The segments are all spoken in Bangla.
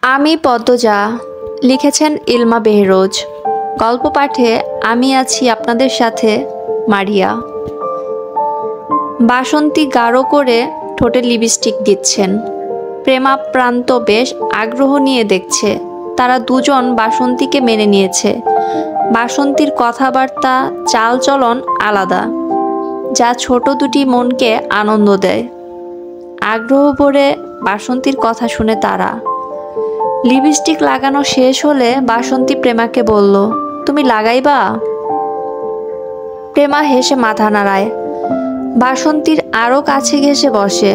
আমি পদ্মজা। লিখেছেন ইলমা বেহরোজ। গল্প পাঠে আমি আছি আপনাদের সাথে, মারিয়া। বাসন্তী গাঢ় করে ঠোঁটে লিপস্টিক দিচ্ছেন। প্রেমাপ্রান্ত বেশ আগ্রহ নিয়ে দেখছে। তারা দুজন বাসন্তীকে মেনে নিয়েছে। বাসন্তীর কথাবার্তা, চালচলন আলাদা, যা ছোট দুটি মনকে আনন্দ দেয়। আগ্রহ ভরে বাসন্তীর কথা শুনে তারা। লিপস্টিক লাগানো শেষ হলে বাসন্তী প্রেমাকে বলল, তুমি লাগাইবা? প্রেমা হেসে মাথা নাড়ায়। বাসন্তীর আরও কাছে ঘেঁষে বসে।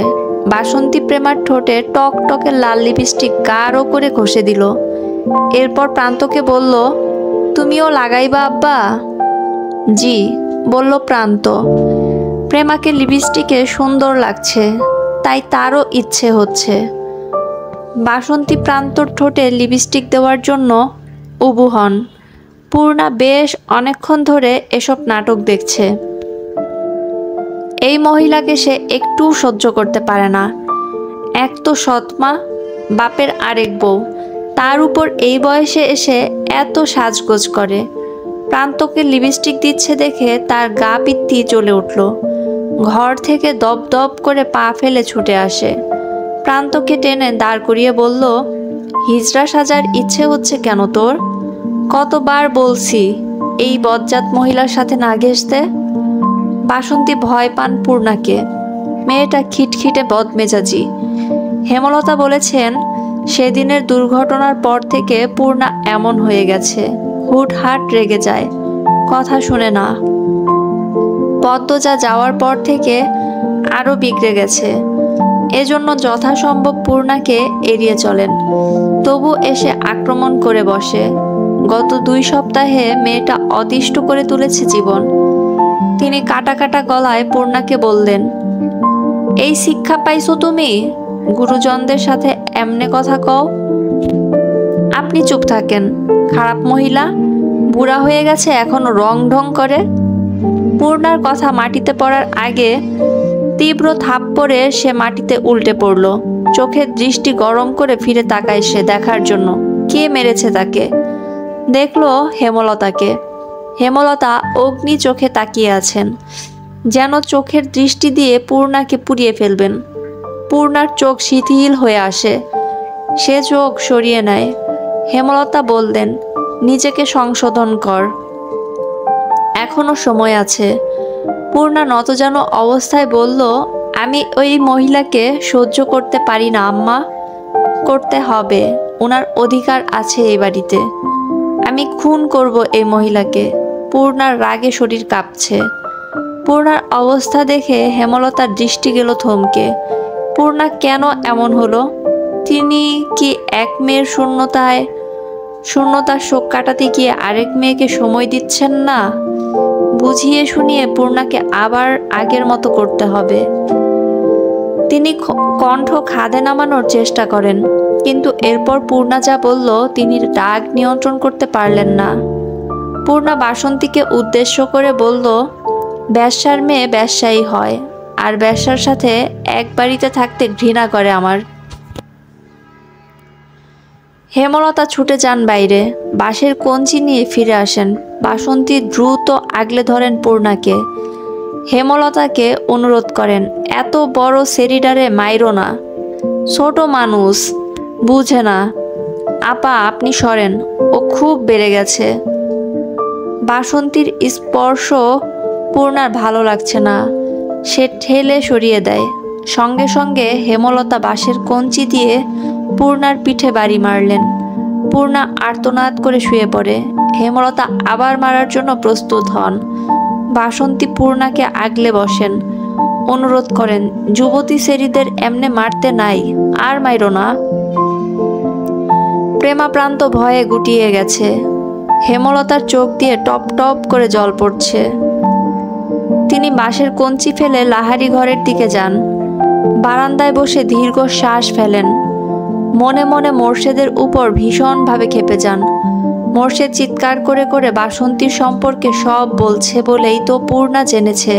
বাসন্তী প্রেমার ঠোঁটে টক টকে লাল লিপস্টিক গাঢ় করে ঘষে দিল। এরপর প্রান্তকে বলল, তুমিও লাগাইবা আব্বা? জি, বলল প্রান্ত। প্রেমাকে লিপস্টিকে সুন্দর লাগছে, তাই তারও ইচ্ছে হচ্ছে। বাসন্তী প্রান্তর ঠোঁটে লিপস্টিক দেওয়ার জন্য উবু হন। পূর্ণা বেশ অনেকক্ষণ ধরে এসব নাটক দেখছে। এই মহিলাকে সে একটু সহ্য করতে পারে না। এক তো সৎমা, বাপের আরেক বউ, তার উপর এই বয়সে এসে এত সাজগোজ করে। প্রান্তকে লিপস্টিক দিচ্ছে দেখে তার গা পিত্তি জ্বলে উঠল। ঘর থেকে দপ দপ করে পা ফেলে ছুটে আসে। প্রান্তকে টেনে দাঁড় করিয়ে বলল, হিজড়া সাজার ইচ্ছে হচ্ছে কেন তোর? কতবার বলছি এই বজ্জাত মহিলার সাথে না ঘেঁষতে। বাসন্তী ভয় পান পূর্ণাকে। মেয়েটা খিটখিটে বদমেজাজি। হেমলতা বলেছেন, সেদিনের দুর্ঘটনার পর থেকে পূর্ণা এমন হয়ে গেছে, হুটহাট রেগে যায়, কথা শুনে না। পদ্মজা যাওয়ার পর থেকে আরও বিগড়ে গেছে। এজন্য যথাসম্ভব পূর্ণাকে এড়িয়ে চলেন, তবু এসে আক্রমণ করে বসে। গত 2 সপ্তাহে মেয়েটা অতিষ্ঠ করে তুলেছে জীবন। তিনি কাটা কাটা গলায় পূর্ণাকে বললেন, এই শিক্ষা পাইছো তুমি? গুরুজনদের সাথে এমনে কথা কও? আপনি চুপ থাকেন, খারাপ মহিলা, বুড়া হয়ে গেছে এখনো রং ঢং করে। পূর্ণার কথা মাটিতে পড়ার আগে তীব্র থাপ্পড়ে সে মাটিতে উল্টে পড়ল। চোখের দৃষ্টি গরম করে ফিরে তাকায় সে দেখার জন্য কে মেরেছে তাকে। দেখলো হেমলতাকে। হেমলতা অগ্নি চোখে তাকিয়ে আছেন, যেন চোখের দৃষ্টি দিয়ে পূর্ণাকে পুড়িয়ে ফেলবেন। পূর্ণার চোখ শিথিল হয়ে আসে। সে চোখ সরিয়ে নেয়। হেমলতা বললেন, নিজেকে সংশোধন কর, এখনো সময় আছে। পূর্ণা নতজান অবস্থায় বলল, আমি ওই মহিলাকে সহ্য করতে পারি না আম্মা। করতে হবে, ওনার অধিকার আছে এই বাড়িতে। আমি খুন করব এই মহিলাকে। পূর্ণার রাগে শরীর কাঁপছে। পূর্ণার অবস্থা দেখে হেমলতার দৃষ্টি গেল থমকে। পূর্ণা কেন এমন হলো? তিনি কি এক মেয়ের শূন্যতার শোক কাটাতে গিয়ে আরেক মেয়েকে সময় দিচ্ছেন না? বুঝিয়ে শুনিয়ে পূর্ণাকে আবার আগের মতো করতে হবে। তিনি কণ্ঠ খাদে নামানোর চেষ্টা করেন, কিন্তু এরপর পূর্ণা যা বলল তিনি রাগ নিয়ন্ত্রণ করতে পারলেন না। পূর্ণা বাসন্তীকে উদ্দেশ্য করে বলল, ব্যবসার মেয়ে ব্যবসায়ী হয়, আর ব্যবসার সাথে এক বাড়িতে থাকতে ঘৃণা করে আমার। হেমলতা ছুটে যান বাইরে, বাঁশের কঞ্চি নিয়ে ফিরে আসেন। বাসন্তী দ্রুত আগলে ধরেন পূর্ণাকে। হেমলতাকে অনুরোধ করেন, এত বড় সেরিডারে মাইরো না, ছোট মানুষ, বুঝে না। আপা আপনি সরেন, ও খুব বেড়ে গেছে। বাসন্তীর স্পর্শ পূর্ণার ভালো লাগছে না। সে ঠেলে সরিয়ে দেয়। সঙ্গে সঙ্গে হেমলতা বাঁশের কঞ্চি দিয়ে পূর্ণার পিঠে বাড়ি মারলেন। পূর্ণা আর্তনাদ করে শুয়ে পড়ে। হেমলতা আবার মারার জন্য প্রস্তুত হন। বাসন্তী পূর্ণাকে আগলে বসেন, অনুরোধ করেন, যুবতী সেরিদের এমনে মারতে নাই, আর মাইরো না। প্রেমাপ্রান্ত ভয়ে গুটিয়ে গেছে। হেমলতার চোখ দিয়ে টপ টপ করে জল পড়ছে। তিনি বাঁশের কঞ্চি ফেলে লাহারি ঘরের দিকে যান। বারান্দায় বসে দীর্ঘ শ্বাস ফেলেন। মনে মনে মোর্শেদের উপর ভীষণভাবে ক্ষেপে যান। মোর্শেদ চিৎকার করে করে বাসন্তীর সম্পর্কে সব বলছে বলেই তো পূর্ণা জেনেছে।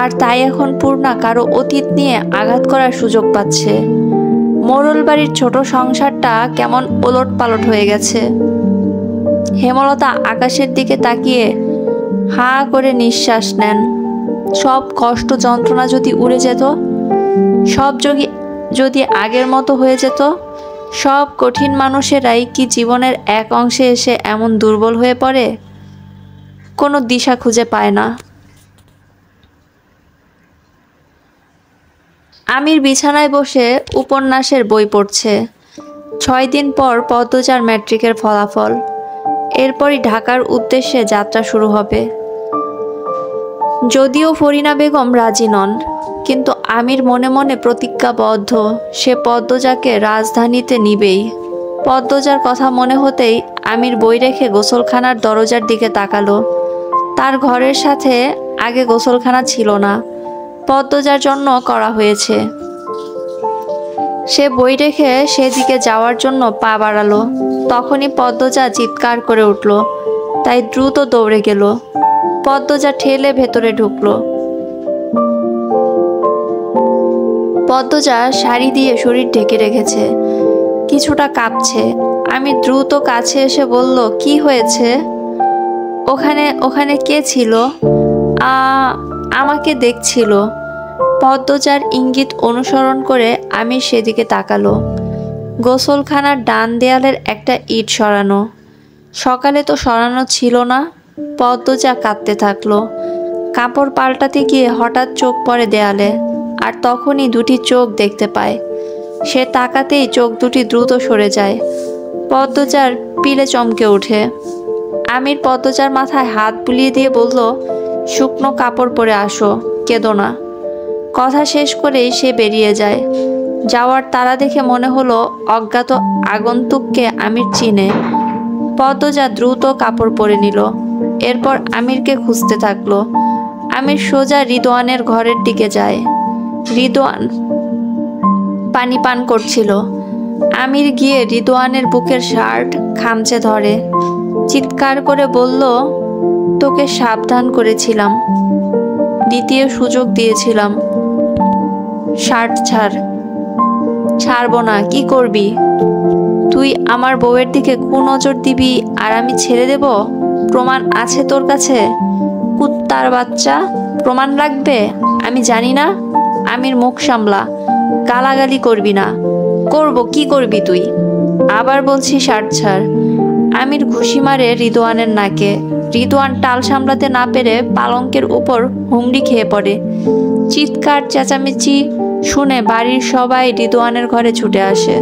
আর তাই এখন পূর্ণা কারো অতীত নিয়ে আঘাত করার সুযোগ পাচ্ছে। মোড়ল বাড়ির ছোট সংসারটা কেমন ওলটপালট হয়ে গেছে। হেমলতা আকাশের দিকে তাকিয়ে হা করে নিঃশ্বাস নেন। সব কষ্ট যন্ত্রণা যদি উড়ে যেত, সব যদি আগের মতো হয়ে যেত। সব কঠিন মানুষেরাই কি জীবনের এক অংশে এসে এমন দুর্বল হয়ে পড়ে, কোনো দিশা খুঁজে পায় না। আমির বিছানায় বসে উপন্যাসের বই পড়ছে। 6 দিন পর পদ্মজার ম্যাট্রিকের ফলাফল। এরপরই ঢাকার উদ্দেশ্যে যাত্রা শুরু হবে। যদিও ফরিনা বেগম রাজি নন, কিন্তু আমির মনে মনে প্রতিজ্ঞাবদ্ধ, সে পদ্মজাকে রাজধানীতে নিবেই। পদ্মজার কথা মনে হতেই আমির বই রেখে গোসলখানার দরজার দিকে তাকালো। তার ঘরের সাথে আগে গোসলখানা ছিল না, পদ্মজার জন্য করা হয়েছে। সে বই রেখে সেদিকে যাওয়ার জন্য পা বাড়ালো। তখনই পদ্মজা চিৎকার করে উঠল, তাই দ্রুত দৌড়ে গেল। পদ্মজা ঠেলে ভেতরে ঢুকলো। পদ্মজা শাড়ি দিয়ে শরীর ঢেকে রেখেছে, কিছুটা কাঁপছে। আমি দ্রুত কাছে এসে বলল, কি হয়েছে? ওখানে কে ছিল? আমাকে দেখছিল। পদ্মজার ইঙ্গিত অনুসরণ করে আমি সেদিকে তাকালো। গোসলখানার ডান দেয়ালের একটা ইট সরানো। সকালে তো সরানো ছিল না। পদ্মজা কাঁদতে থাকলো। কাপড় পাল্টাতে গিয়ে হঠাৎ চোখ পড়ে দেয়ালে, আর তখনই দুটি চোখ দেখতে পায়। সে তাকাতেই চোখ দুটি দ্রুত সরে যায়। পদ্মজার পিলে চমকে ওঠে। আমির পদ্মজার মাথায় হাত বুলিয়ে দিয়ে বলল, শুকনো কাপড় পরে আসো, কেঁদো না। কথা শেষ করেই সে বেরিয়ে যায়। যাওয়ার তাড়া দেখে মনে হলো অজ্ঞাত আগন্তুককে আমির চিনে। পদ্মজা দ্রুত কাপড় পরে নিল। এরপর আমিরকে খুঁজতে থাকলো। আমির সোজা রিদওয়ানের ঘরের দিকে যায়। রিদওয়ান পানি পান করছিল। আমির গিয়ে রিদওয়ানের বুকের শার্ট খামচে ধরে, চিৎকার করে বলল, তোকে সাবধান করেছিলাম, দ্বিতীয় সুযোগ দিয়েছিলাম। শার্ট ছাড়। ছাড়বো না। কি করবি তুই? আমার বউয়ের দিকে কুনজর দিবি আর আমি ছেড়ে দেব? প্রমাণ আছে তোর কাছে? কুত্তার বাচ্চা, প্রমাণ লাগবে? আমি জানি না। আমির মুখ সামলা, গালাগালি করবি না। করব, কি করবি তুই? আবার বলছি শার্ট ছাড়। আমির ঘুষি মারে রিদওয়ানের নাকে। রিদওয়ান টাল সামলাতে না পেরে পালঙ্কের উপর হুমড়ি খেয়ে পড়ে। চিৎকার চেঁচামেচি শুনে বাড়ির সবাই রিদওয়ানের ঘরে ছুটে আসে।